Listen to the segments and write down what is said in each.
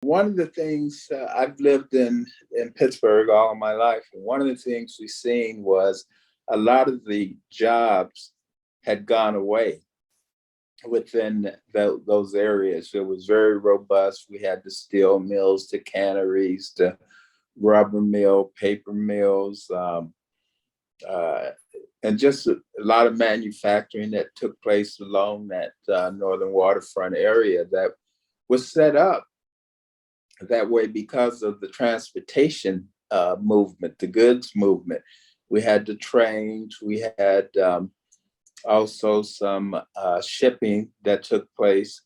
One of the things I've lived in Pittsburgh all of my life, and one of the things we've seen was a lot of the jobs had gone away within those areas. It was very robust. We had the steel mills, the canneries, the rubber mill, paper mills, uh, and just a lot of manufacturing that took place along that northern waterfront area that was set up that way because of the transportation movement, the goods movement. We had the trains, we had also some shipping that took place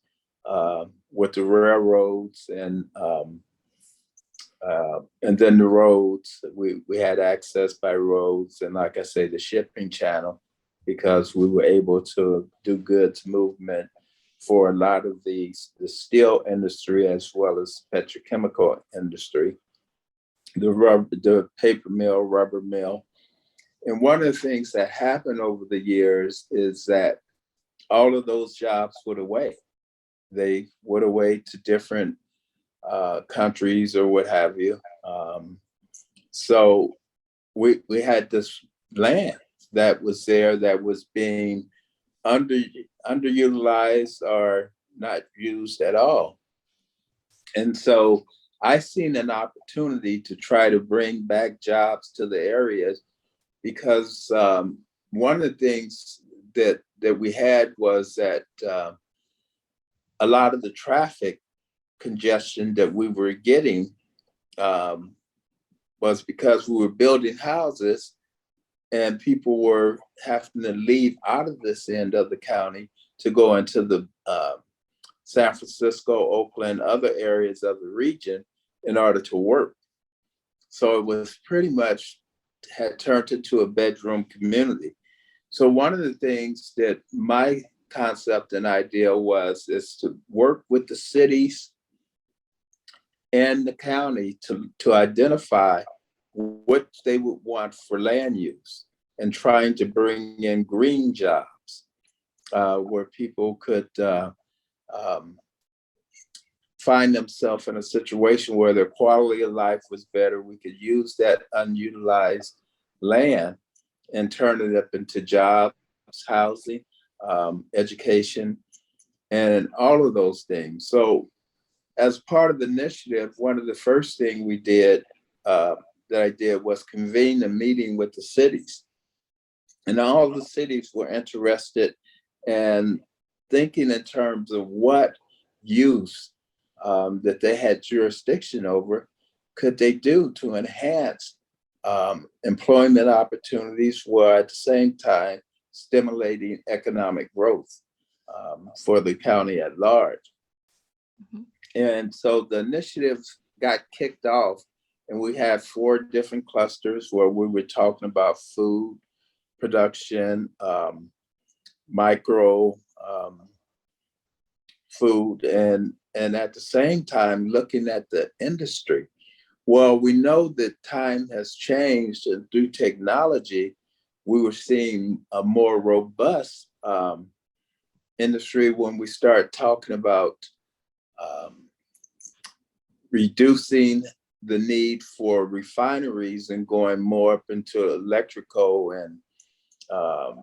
with the railroads and then the roads. We had access by roads, and like I say, the shipping channel, because we were able to do goods movement for a lot of the steel industry as well as petrochemical industry, the paper mill, rubber mill. And one of the things that happened over the years is that all of those jobs went away. They went away to different countries or what have you. So we had this land that was there that was being under underutilized or not used at all. And so I seen an opportunity to try to bring back jobs to the areas because one of the things that we had was that a lot of the traffic congestion that we were getting um, was because we were building houses and people were having to leave out of this end of the county to go into the San Francisco, Oakland, other areas of the region in order to work. So it was pretty much had turned into a bedroom community. So one of the things that my concept and idea was is to work with the cities and the county to identify what they would want for land use and trying to bring in green jobs where people could um, find themselves in a situation where their quality of life was better. We could use that unutilized land and turn it up into jobs, housing, education, and all of those things. So as part of the initiative, one of the first things we did that I did was convene a meeting with the cities. And all the cities were interested in thinking in terms of what use that they had jurisdiction over could they do to enhance employment opportunities while at the same time stimulating economic growth for the county at large. Mm-hmm. And so the initiative got kicked off, and we had 4 different clusters where we were talking about food production, micro food, and at the same time looking at the industry. Well, we know that time has changed, and through technology, we were seeing a more robust industry when we start talking about um, reducing the need for refineries and going more up into electrical and um,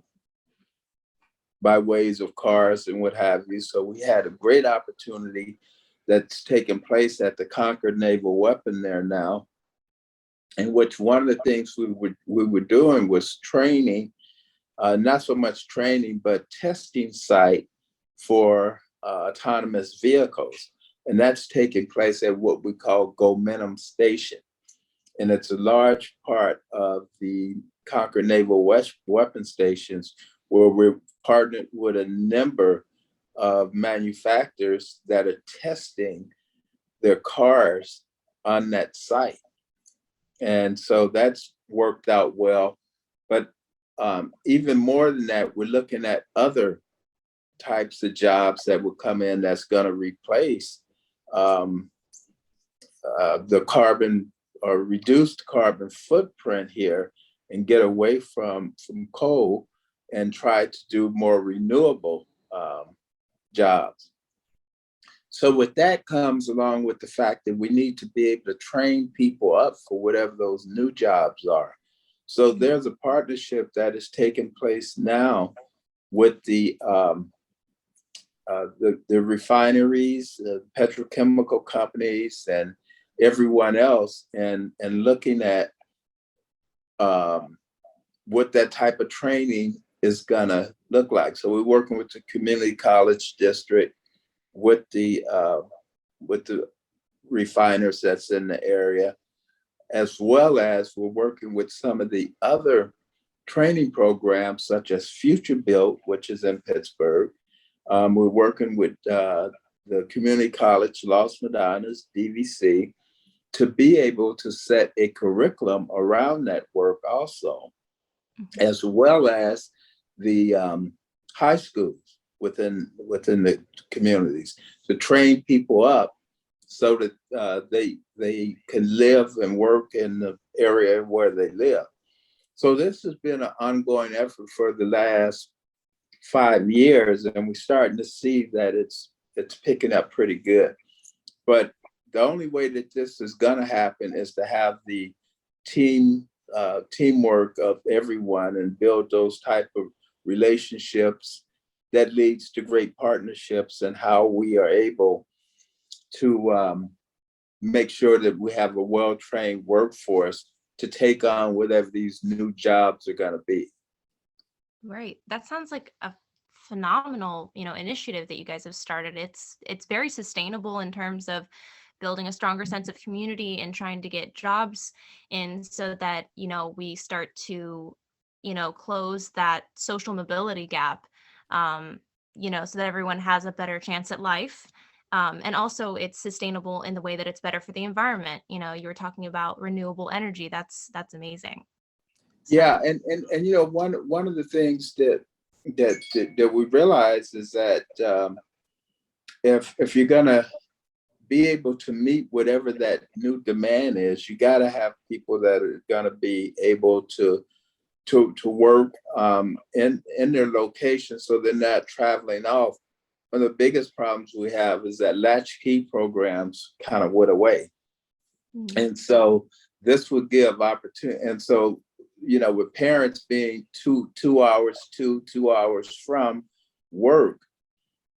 by ways of cars and what have you. So we had a great opportunity that's taking place at the Concord Naval Weapon there now, in which one of the things we were doing was training, not so much training, but testing site for autonomous vehicles. And that's taking place at what we call Gomenham Station. And it's a large part of the Concord Naval Weapon Stations where we're partnered with a number of manufacturers that are testing their cars on that site. And so that's worked out well. But even more than that, we're looking at other types of jobs that will come in that's going to replace um, the carbon or reduced carbon footprint here and get away from coal and try to do more renewable jobs. So with that comes along with the fact that we need to be able to train people up for whatever those new jobs are. So there's a partnership that is taking place now with the refineries, petrochemical companies, and everyone else, and looking at what that type of training is gonna look like. So we're working with the community college district, with the refiners that's in the area, as well as we're working with some of the other training programs such as Future Built, which is in Pittsburgh. We're working with the community college, Los Madonnas, DVC, to be able to set a curriculum around that work also, as well as the high schools within the communities, to train people up so that they can live and work in the area where they live. So this has been an ongoing effort for the last 5 years, and we're starting to see that it's picking up pretty good. But the only way that this is going to happen is to have the teamwork of everyone and build those type of relationships that leads to great partnerships, and how we are able to make sure that we have a well-trained workforce to take on whatever these new jobs are going to be. Right. That sounds like a phenomenal, initiative that you guys have started. It's very sustainable in terms of building a stronger sense of community and trying to get jobs in so that, we start to, close that social mobility gap, so that everyone has a better chance at life. And also it's sustainable in the way that it's better for the environment. You were talking about renewable energy. That's amazing. Yeah, So, and one of the things that we realize is that if you're gonna be able to meet whatever that new demand is, you got to have people that are gonna be able to work in their location, so they're not traveling off. One of the biggest problems we have is that latchkey programs kind of went away, mm, and so this would give opportunity. And so, with parents being two hours to 2 hours from work,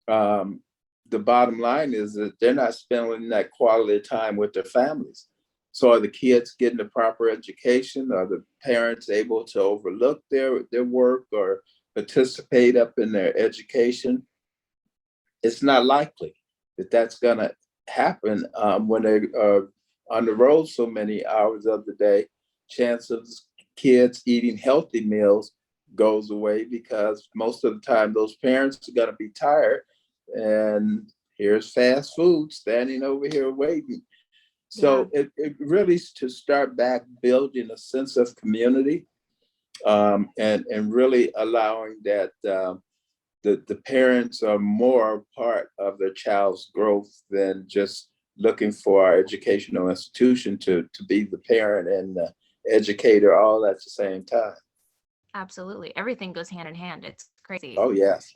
um, the bottom line is that they're not spending that quality time with their families. So are the kids getting the proper education? Are the parents able to overlook their work or participate up in their education? It's not likely that that's going to happen when they are on the road so many hours of the day. Chance of kids eating healthy meals goes away, because most of the time those parents are going to be tired, and here's fast food standing over here waiting. yeah. So it really is to start back building a sense of community, and really allowing that the parents are more part of their child's growth than just looking for our educational institution to be the parent and the educator all at the same time. Absolutely. Everything goes hand in hand. It's crazy. Oh, yes.